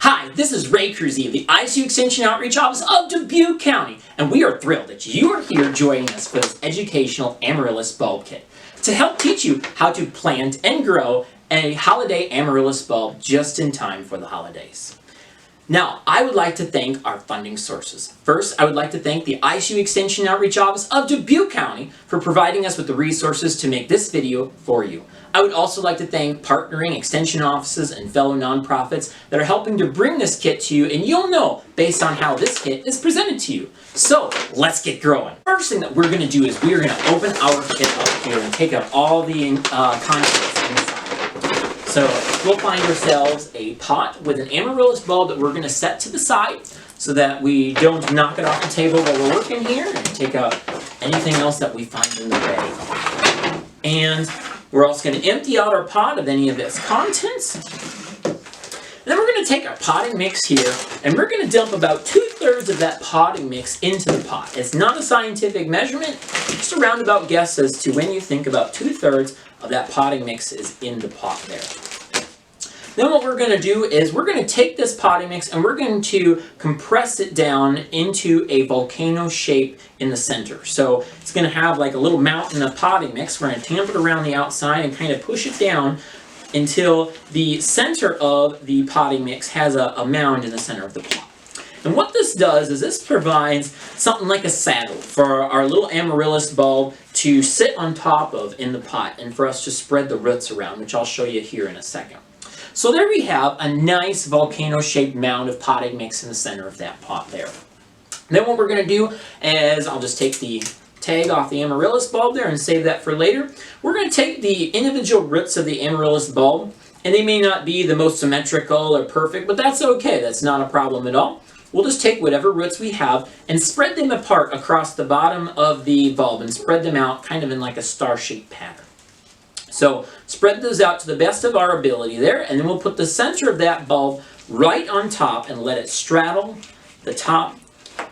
Hi, this is Ray Kruse of the ICU Extension Outreach Office of Dubuque County, and we are thrilled that you are here joining us for this educational Amaryllis bulb kit to help teach you how to plant and grow a holiday Amaryllis bulb just in time for the holidays. Now, I would like to thank our funding sources. First, I would like to thank the ICU Extension Outreach Office of Dubuque County for providing us with the resources to make this video for you. I would also like to thank partnering extension offices and fellow nonprofits that are helping to bring this kit to you, and you'll know based on how this kit is presented to you. So, let's get growing. First thing that we're going to do is we're going to open our kit up here and take out all the contents inside. So we'll find ourselves a pot with an Amaryllis bulb that we're going to set to the side so that we don't knock it off the table while we're working here, and take out anything else that we find in the way. And we're also going to empty out our pot of any of its contents. Then we're going to take our potting mix here, and we're going to dump about 2/3 of that potting mix into the pot. It's not a scientific measurement, just a roundabout guess as to when you think about 2/3 of that potting mix is in the pot there. Then what we're going to do is we're going to take this potting mix and we're going to compress it down into a volcano shape in the center. So it's going to have like a little mountain of potting mix. We're going to tamp it around the outside and kind of push it down until the center of the potting mix has a mound in the center of the pot. And what this does is this provides something like a saddle for our little Amaryllis bulb to sit on top of in the pot, and for us to spread the roots around, which I'll show you here in a second. So there we have a nice volcano-shaped mound of potting mix in the center of that pot there. Then what we're going to do is, I'll just take the tag off the Amaryllis bulb there and save that for later. We're going to take the individual roots of the Amaryllis bulb, and they may not be the most symmetrical or perfect, but that's okay. That's not a problem at all. We'll just take whatever roots we have and spread them apart across the bottom of the bulb and spread them out kind of in like a star-shaped pattern. So spread those out to the best of our ability there, and then we'll put the center of that bulb right on top and let it straddle the top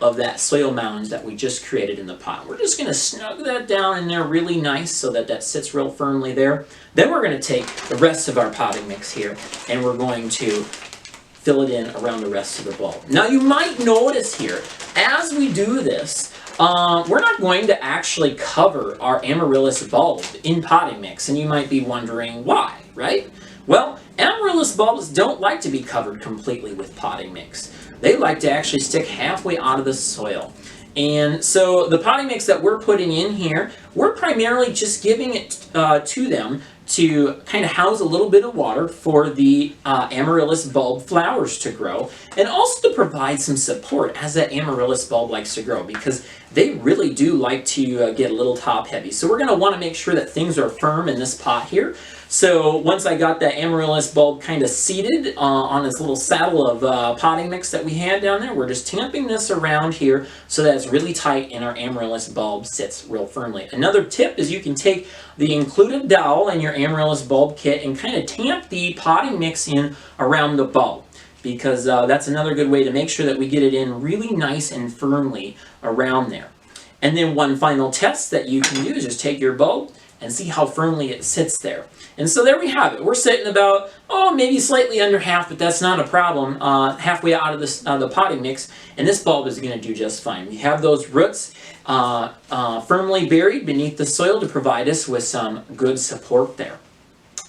of that soil mound that we just created in the pot. We're just going to snug that down in there really nice so that that sits real firmly there. Then we're going to take the rest of our potting mix here and we're going to fill it in around the rest of the bulb. Now you might notice here, as we do this, we're not going to actually cover our Amaryllis bulb in potting mix, and you might be wondering why, right? Well, Amaryllis bulbs don't like to be covered completely with potting mix. They like to actually stick halfway out of the soil. And so the potting mix that we're putting in here, we're primarily just giving it to them to kind of house a little bit of water for the Amaryllis bulb flowers to grow, and also to provide some support as that Amaryllis bulb likes to grow, because they really do like to get a little top heavy. So we're going to want to make sure that things are firm in this pot here. So once I got that Amaryllis bulb kind of seated on this little saddle of potting mix that we had down there, we're just tamping this around here so that it's really tight and our Amaryllis bulb sits real firmly. Another tip is you can take the included dowel in your Amaryllis bulb kit and kind of tamp the potting mix in around the bulb, because that's another good way to make sure that we get it in really nice and firmly around there. And then one final test that you can do is just take your bulb and see how firmly it sits there. And so there we have it. We're sitting about, maybe slightly under half, but that's not a problem, halfway out of the potting mix, and this bulb is going to do just fine. We have those roots firmly buried beneath the soil to provide us with some good support there.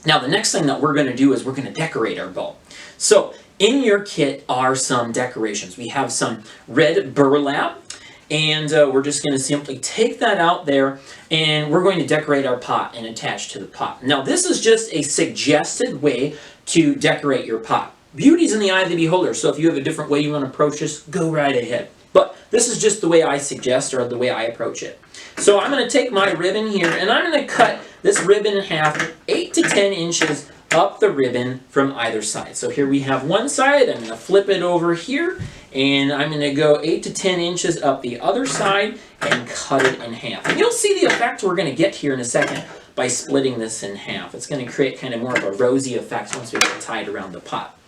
Now the next thing that we're going to do is we're going to decorate our bulb. So in your kit are some decorations. We have some red burlap, and we're just going to simply take that out there, and we're going to decorate our pot and attach to the pot. Now this is just a suggested way to decorate your pot. Beauty's in the eye of the beholder, so if you have a different way you want to approach this, go right ahead. But this is just the way I suggest, or the way I approach it. So I'm going to take my ribbon here, and I'm going to cut this ribbon in half, 8 to 10 inches up the ribbon from either side. So here we have one side. I'm going to flip it over here, and I'm going to go 8 to 10 inches up the other side and cut it in half. And you'll see the effect we're going to get here in a second by splitting this in half. It's going to create kind of more of a rosy effect once we get it tied around the pot.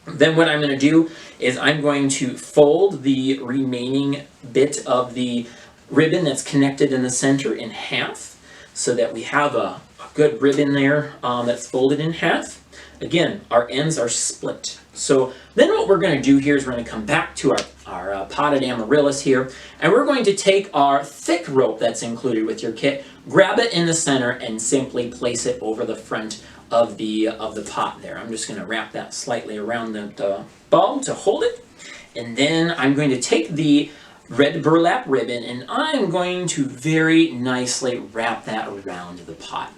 Then what I'm going to do is I'm going to fold the remaining bit of the ribbon that's connected in the center in half, so that we have a good ribbon there that's folded in half. Again, our ends are split. So then what we're going to do here is we're going to come back to our potted amaryllis here, and we're going to take our thick rope that's included with your kit, grab it in the center, and simply place it over the front of the pot there. I'm just going to wrap that slightly around the bulb to hold it, and then I'm going to take the red burlap ribbon and I'm going to very nicely wrap that around the pot.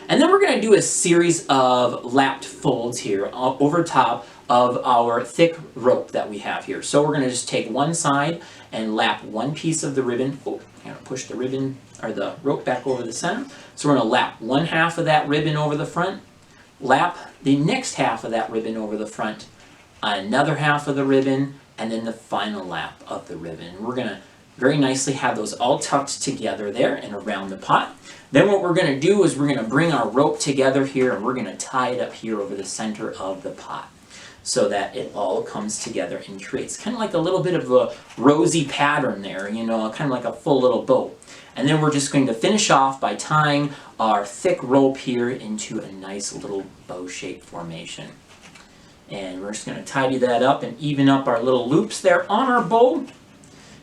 And then we're going to do a series of lapped folds here over top of our thick rope that we have here. So we're going to just take one side and lap one piece of the ribbon. Oh, I'm going to push the ribbon or the rope back over the center. So we're going to lap one half of that ribbon over the front, lap the next half of that ribbon over the front, another half of the ribbon, and then the final lap of the ribbon. We're going to very nicely have those all tucked together there and around the pot. Then what we're going to do is we're going to bring our rope together here and we're going to tie it up here over the center of the pot so that it all comes together and creates kind of like a little bit of a rosy pattern there, you know, kind of like a full little bow. And then we're just going to finish off by tying our thick rope here into a nice little bow-shaped formation. And we're just going to tidy that up and even up our little loops there on our bow.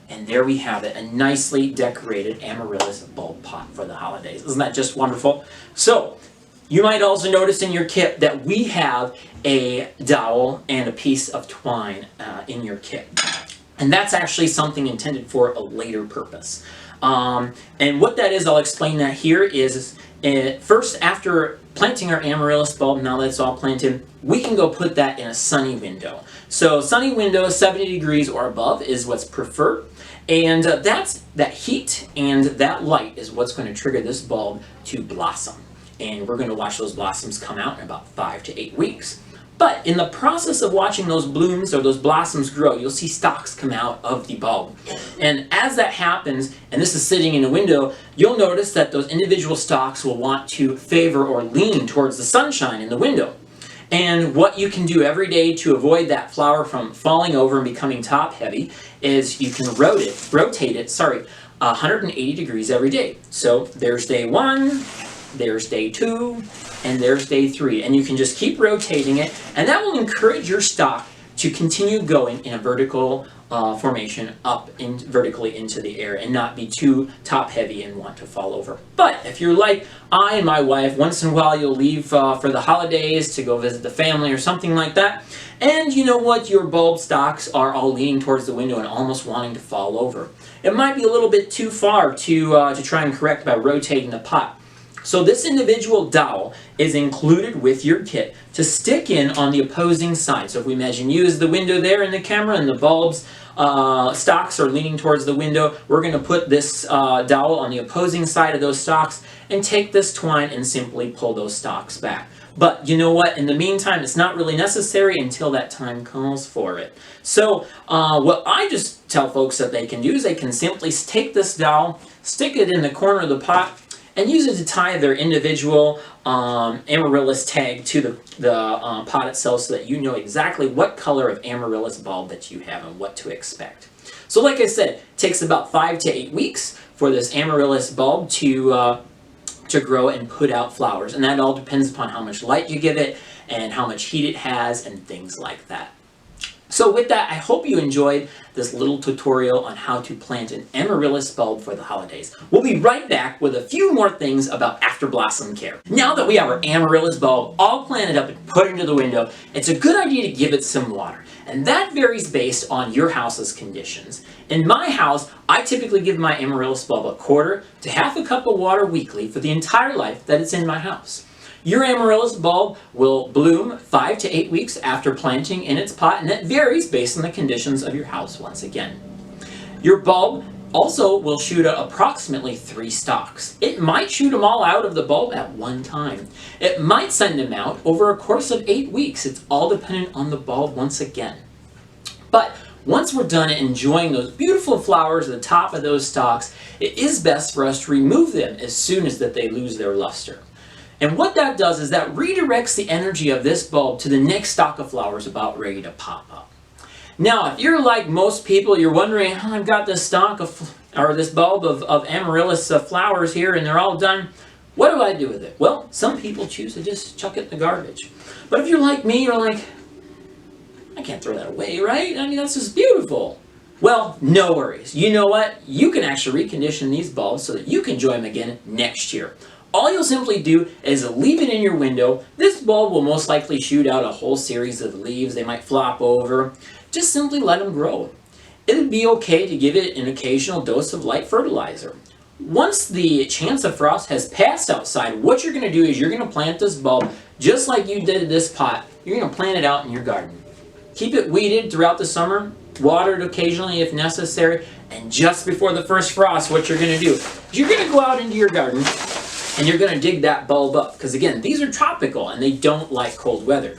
And there we have it, a nicely decorated amaryllis bulb pot for the holidays. Isn't that just wonderful? So, you might also notice in your kit that we have a dowel and a piece of twine in your kit. And that's actually something intended for a later purpose. And what that is, I'll explain that here, is first after planting our amaryllis bulb, now that it's all planted, we can go put that in a sunny window. So sunny window, 70 degrees or above is what's preferred. And that heat and that light is what's going to trigger this bulb to blossom. And we're going to watch those blossoms come out in about 5 to 8 weeks. But in the process of watching those blooms or those blossoms grow, you'll see stalks come out of the bulb. And as that happens, and this is sitting in a window, you'll notice that those individual stalks will want to favor or lean towards the sunshine in the window. And what you can do every day to avoid that flower from falling over and becoming top heavy is you can rotate it 180 degrees every day. So there's day 1, there's day 2, and there's day 3. And you can just keep rotating it, and that will encourage your stalk to continue going in a vertical formation vertically into the air and not be too top heavy and want to fall over. But if you're like I and my wife, once in a while you'll leave for the holidays to go visit the family or something like that, and you know what, your bulb stalks are all leaning towards the window and almost wanting to fall over. It might be a little bit too far to try and correct by rotating the pot. So this individual dowel is included with your kit to stick in on the opposing side. So if we imagine you as the window there in the camera and the bulb's stalks are leaning towards the window, we're going to put this dowel on the opposing side of those stalks and take this twine and simply pull those stalks back. But you know what? In the meantime, it's not really necessary until that time calls for it. So what I just tell folks that they can do is they can simply take this dowel, stick it in the corner of the pot, and use it to tie their individual amaryllis tag to the pot itself so that you know exactly what color of amaryllis bulb that you have and what to expect. So like I said, it takes about 5 to 8 weeks for this amaryllis bulb to grow and put out flowers. And that all depends upon how much light you give it and how much heat it has and things like that. So with that, I hope you enjoyed this little tutorial on how to plant an amaryllis bulb for the holidays. We'll be right back with a few more things about after blossom care. Now that we have our amaryllis bulb all planted up and put into the window, it's a good idea to give it some water. And that varies based on your house's conditions. In my house, I typically give my amaryllis bulb a quarter to half a cup of water weekly for the entire life that it's in my house. Your amaryllis bulb will bloom 5 to 8 weeks after planting in its pot, and that varies based on the conditions of your house once again. Your bulb also will shoot out approximately 3 stalks. It might shoot them all out of the bulb at one time. It might send them out over a course of 8 weeks. It's all dependent on the bulb once again. But once we're done enjoying those beautiful flowers at the top of those stalks, it is best for us to remove them as soon as that they lose their luster. And what that does is that redirects the energy of this bulb to the next stalk of flowers about ready to pop up. Now, if you're like most people, you're wondering, oh, I've got this stalk or this bulb of amaryllis flowers here and they're all done. What do I do with it? Well, some people choose to just chuck it in the garbage. But if you're like me, you're like, I can't throw that away, right? I mean, that's just beautiful. Well, no worries. You know what? You can actually recondition these bulbs so that you can enjoy them again next year. All you'll simply do is leave it in your window. This bulb will most likely shoot out a whole series of leaves. They might flop over. Just simply let them grow. It would be okay to give it an occasional dose of light fertilizer. Once the chance of frost has passed outside, what you're going to do is you're going to plant this bulb just like you did this pot. You're going to plant it out in your garden. Keep it weeded throughout the summer, watered occasionally if necessary, and just before the first frost, what you're going to do is you're going to go out into your garden and you're going to dig that bulb up. Because again, these are tropical and they don't like cold weather.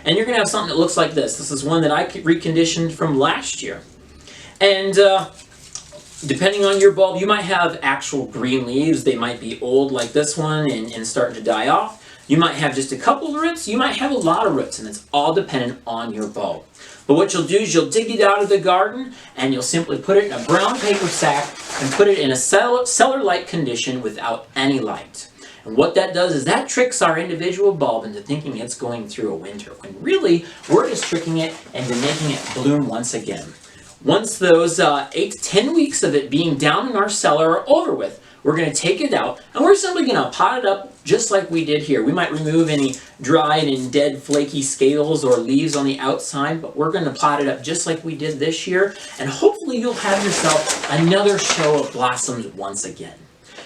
And you're going to have something that looks like this. This is one that I reconditioned from last year. And depending on your bulb, you might have actual green leaves. They might be old like this one and starting to die off. You might have just a couple of roots. You might have a lot of roots, and it's all dependent on your bulb. But what you'll do is you'll dig it out of the garden, and you'll simply put it in a brown paper sack and put it in a cellar-like condition without any light. And what that does is that tricks our individual bulb into thinking it's going through a winter, when really we're just tricking it into making it bloom once again. Once those 8 to 10 weeks of it being down in our cellar are over with, we're going to take it out and we're simply going to pot it up just like we did here. We might remove any dried and dead flaky scales or leaves on the outside, but we're going to pot it up just like we did this year, and hopefully you'll have yourself another show of blossoms once again.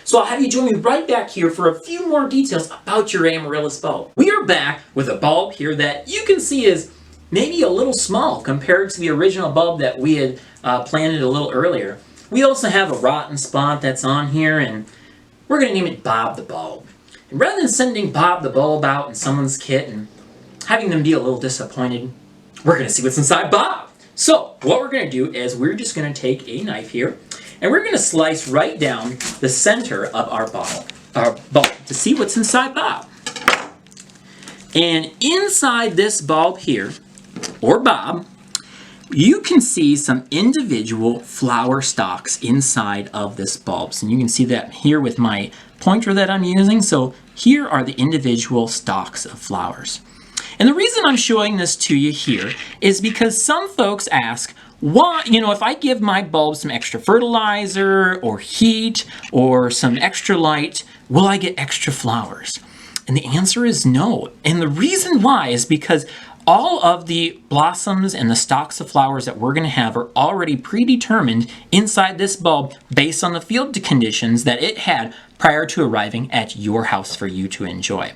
So I'll have you join me right back here for a few more details about your Amaryllis bulb. We are back with a bulb here that you can see is maybe a little small compared to the original bulb that we had planted a little earlier. We also have a rotten spot that's on here, and we're going to name it Bob the Bulb. And rather than sending Bob the Bulb out in someone's kit and having them be a little disappointed, we're going to see what's inside Bob. So what we're going to do is we're just going to take a knife here, and we're going to slice right down the center of our bulb to see what's inside Bob. And inside this bulb here, or Bob, you can see some individual flower stalks inside of this bulb. And you can see that here with my pointer that I'm using. So here are the individual stalks of flowers. And the reason I'm showing this to you here is because some folks ask, why, if I give my bulb some extra fertilizer or heat or some extra light, will I get extra flowers? And the answer is no. And the reason why is because all of the blossoms and the stalks of flowers that we're going to have are already predetermined inside this bulb based on the field conditions that it had prior to arriving at your house for you to enjoy.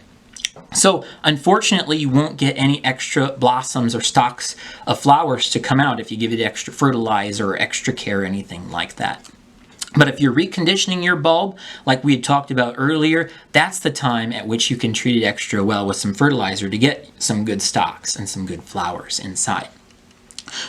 So unfortunately, you won't get any extra blossoms or stalks of flowers to come out if you give it extra fertilizer or extra care or anything like that. But if you're reconditioning your bulb, like we had talked about earlier, that's the time at which you can treat it extra well with some fertilizer to get some good stalks and some good flowers inside.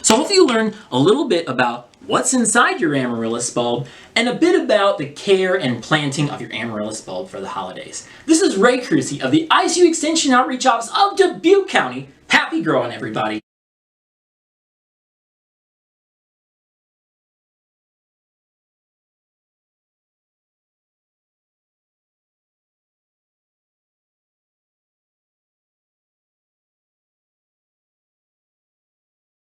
So hopefully you learned a little bit about what's inside your Amaryllis bulb and a bit about the care and planting of your Amaryllis bulb for the holidays. This is Kruse of the ICU Extension Outreach Office of Dubuque County. Happy growing, everybody.